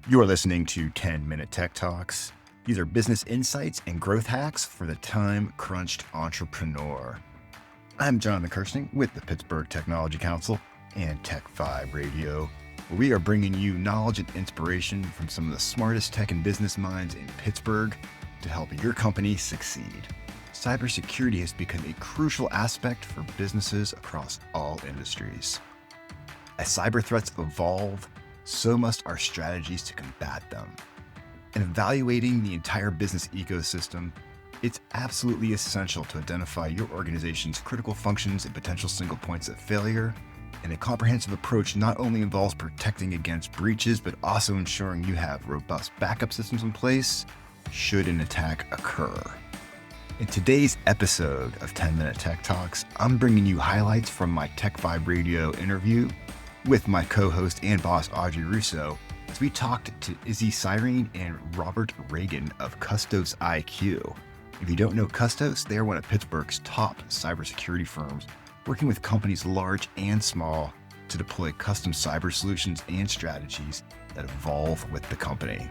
You're listening to 10-Minute Tech Talks. These are business insights and growth hacks for the time-crunched entrepreneur. I'm Jonathan Kersting with the Pittsburgh Technology Council and TechVibe Radio, where we are bringing you knowledge and inspiration from some of the smartest tech and business minds in Pittsburgh to help your company succeed. Cybersecurity has become a crucial aspect for businesses across all industries. As cyber threats evolve, so must our strategies to combat them. In evaluating the entire business ecosystem, it's absolutely essential to identify your organization's critical functions and potential single points of failure. And a comprehensive approach not only involves protecting against breaches, but also ensuring you have robust backup systems in place should an attack occur. In today's episode of 10-Minute Tech Talks, I'm bringing you highlights from my TechVibe Radio interview with my co-host and boss, Audrey Russo, as we talked to Izzy, Syring, and Robert Ragan of CustosIQ. If you don't know Custos, they are one of Pittsburgh's top cybersecurity firms, working with companies large and small to deploy custom cyber solutions and strategies that evolve with the company.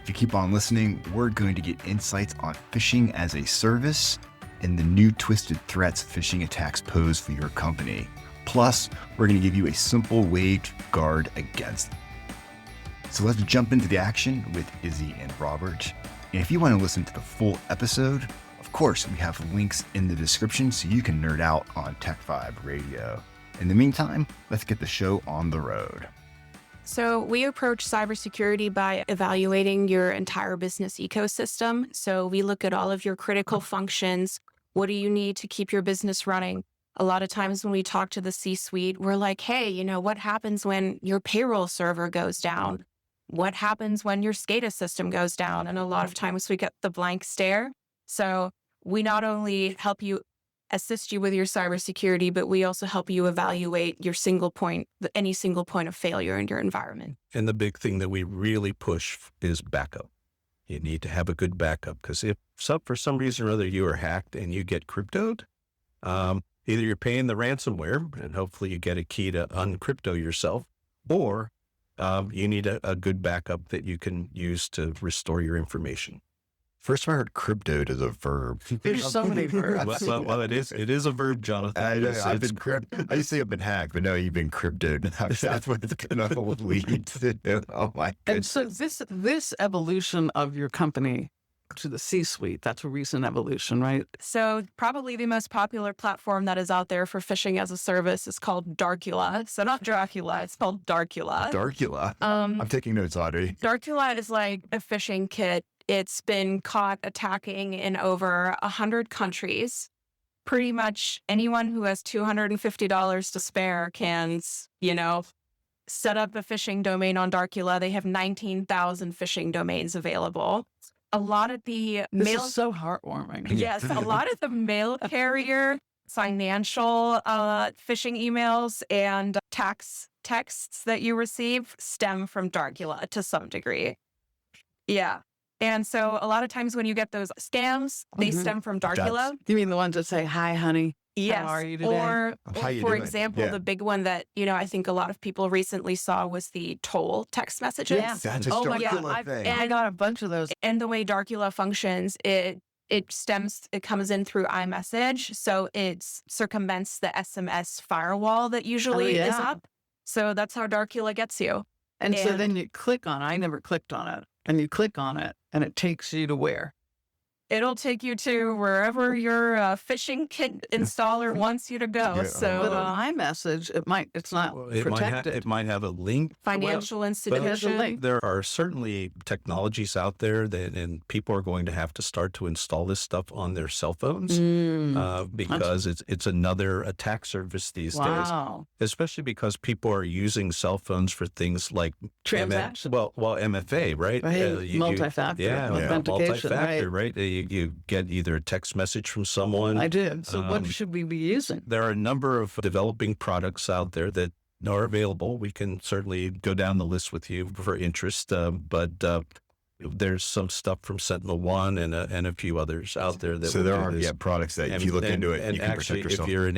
If you keep on listening, we're going to get insights on phishing as a service and the new twisted threats phishing attacks pose for your company. Plus, we're going to give you a simple way to guard against them. So let's jump into the action with Izzy and Robert. And if you want to listen to the full episode, of course, we have links in the description so you can nerd out on TechVibe Radio. In the meantime, let's get the show on the road. So we approach cybersecurity by evaluating your entire business ecosystem. So we look at all of your critical functions. What do you need to keep your business running? A lot of times when we talk to the C-suite, we're like, hey, what happens when your payroll server goes down? What happens when your SCADA system goes down? And a lot of times we get the blank stare. So we not only help you assist you with your cybersecurity, but we also help you evaluate your any single point of failure in your environment. And the big thing that we really push is backup. You need to have a good backup because if for some reason or other you are hacked and you get cryptoed, either you're paying the ransomware and hopefully you get a key to uncrypto yourself, or you need a good backup that you can use to restore your information. First time I heard cryptoed as a verb. There's so many verbs. Well, it is a verb, Jonathan. I used to say I've been hacked, but no, you've been cryptoed. That's what it's going to lead to. Oh my goodness. And so this evolution of your company to the C-suite, that's a recent evolution, right? So probably the most popular platform that is out there for phishing as a service is called Darkula. So not Dracula, it's called Darkula. Darkula. I'm taking notes, Audrey. Darkula is like a phishing kit. It's been caught attacking in over 100 countries. Pretty much anyone who has $250 to spare can, set up a phishing domain on Darkula. They have 19,000 phishing domains available. A lot of the This is so heartwarming. Yes, a lot of the mail carrier, financial phishing emails and tax texts that you receive stem from Darkula to some degree. Yeah. And so a lot of times when you get those scams, they stem from Darkula. You mean the ones that say, hi, honey? Yes. How are you today? Or How you for doing? example, the big one that, I think a lot of people recently saw was the toll text messages. Yeah. That's a Oh my Darkula God, thing. I got a bunch of those. And the way Darkula functions, it comes in through iMessage. So it circumvents the SMS firewall that usually is up. So that's how Darkula gets you. And so then you click on it. I never clicked on it. And you click on it and it takes you to where? It'll take you to wherever your phishing kit installer wants you to go. Yeah. So But on iMessage, it's not protected. It might have a link. financial It institution. has a link. There are certainly technologies out there and people are going to have to start to install this stuff on their cell phones because it's another attack surface these days. Wow. Especially because people are using cell phones for things like Transaction. MFA, right? Right. Multi-factor authentication, multi-factor, right? You get either a text message from someone. I did. So what should we be using? There are a number of developing products out there that are available. We can certainly go down the list with you for interest, but there's some stuff from SentinelOne and a few others out there that. So there are products that if you look into it, you can actually, protect yourself. if you're an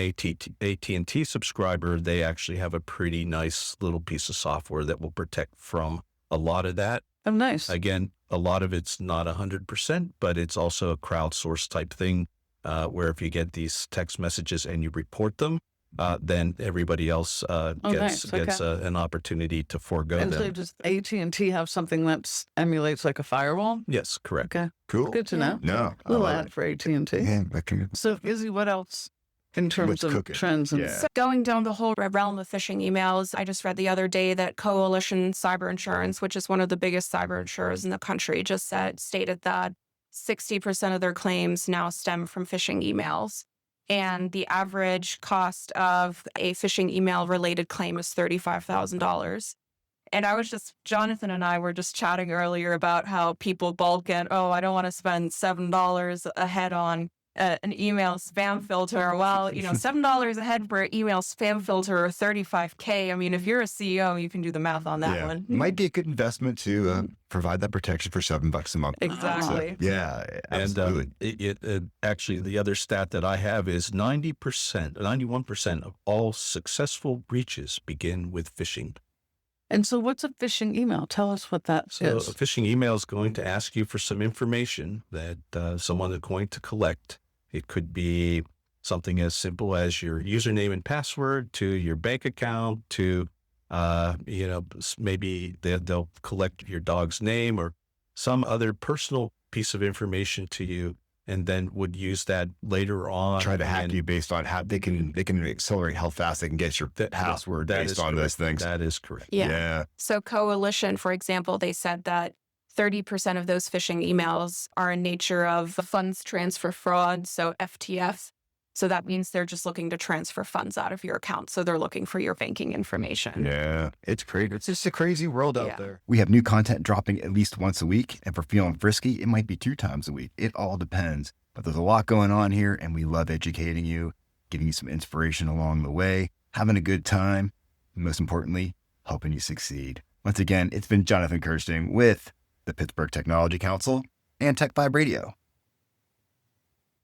AT&T subscriber, they actually have a pretty nice little piece of software that will protect from a lot of that. Oh, nice. Again, a lot of it's not 100%, but it's also a crowdsourced type thing where if you get these text messages and you report them, then everybody else gets an opportunity to forego And them. so does AT&T have something that emulates like a firewall? Yes, correct. Okay, Cool. good to know. No. A little ad for AT&T. Yeah, that can, So Izzy, what else in terms What's of cooking? trends? And Yeah. So going down the whole realm of phishing emails, I just read the other day that Coalition Cyber Insurance, which is one of the biggest cyber insurers in the country, just stated that 60% of their claims now stem from phishing emails. And the average cost of a phishing email related claim is $35,000. And Jonathan and I were just chatting earlier about how people bulk in, I don't want to spend $7 a head on an email spam filter. Well, $7 a head for an email spam filter or $35K. I mean, if you're a CEO, you can do do on that one. Might be a good investment to provide that protection for $7 a month. Exactly. So, yeah, absolutely. And actually, the other stat that I have is 91% of all successful breaches begin with phishing. And so what's a phishing email? Tell us what that So is. a phishing email is going to ask you for some information that someone is going to collect. It could be something as simple as your username and password to your bank account to, maybe they'll collect your dog's name or some other personal piece of information to you, and then would use that later on. Try to hack you based on how they can accelerate how fast they can get your password based on those things. That is correct. Yeah. So Coalition, for example, they said that 30% of those phishing emails are in nature of funds transfer fraud, so FTF. So that means they're just looking to transfer funds out of your account. So they're looking for your banking information. Yeah, it's crazy. It's just a crazy world out there. We have new content dropping at least once a week. And for feeling frisky, it might be 2 times a week. It all depends. But there's a lot going on here, and we love educating you, giving you some inspiration along the way, having a good time, and most importantly, helping you succeed. Once again, it's been Jonathan Kersting with the Pittsburgh Technology Council and TechVibe Radio.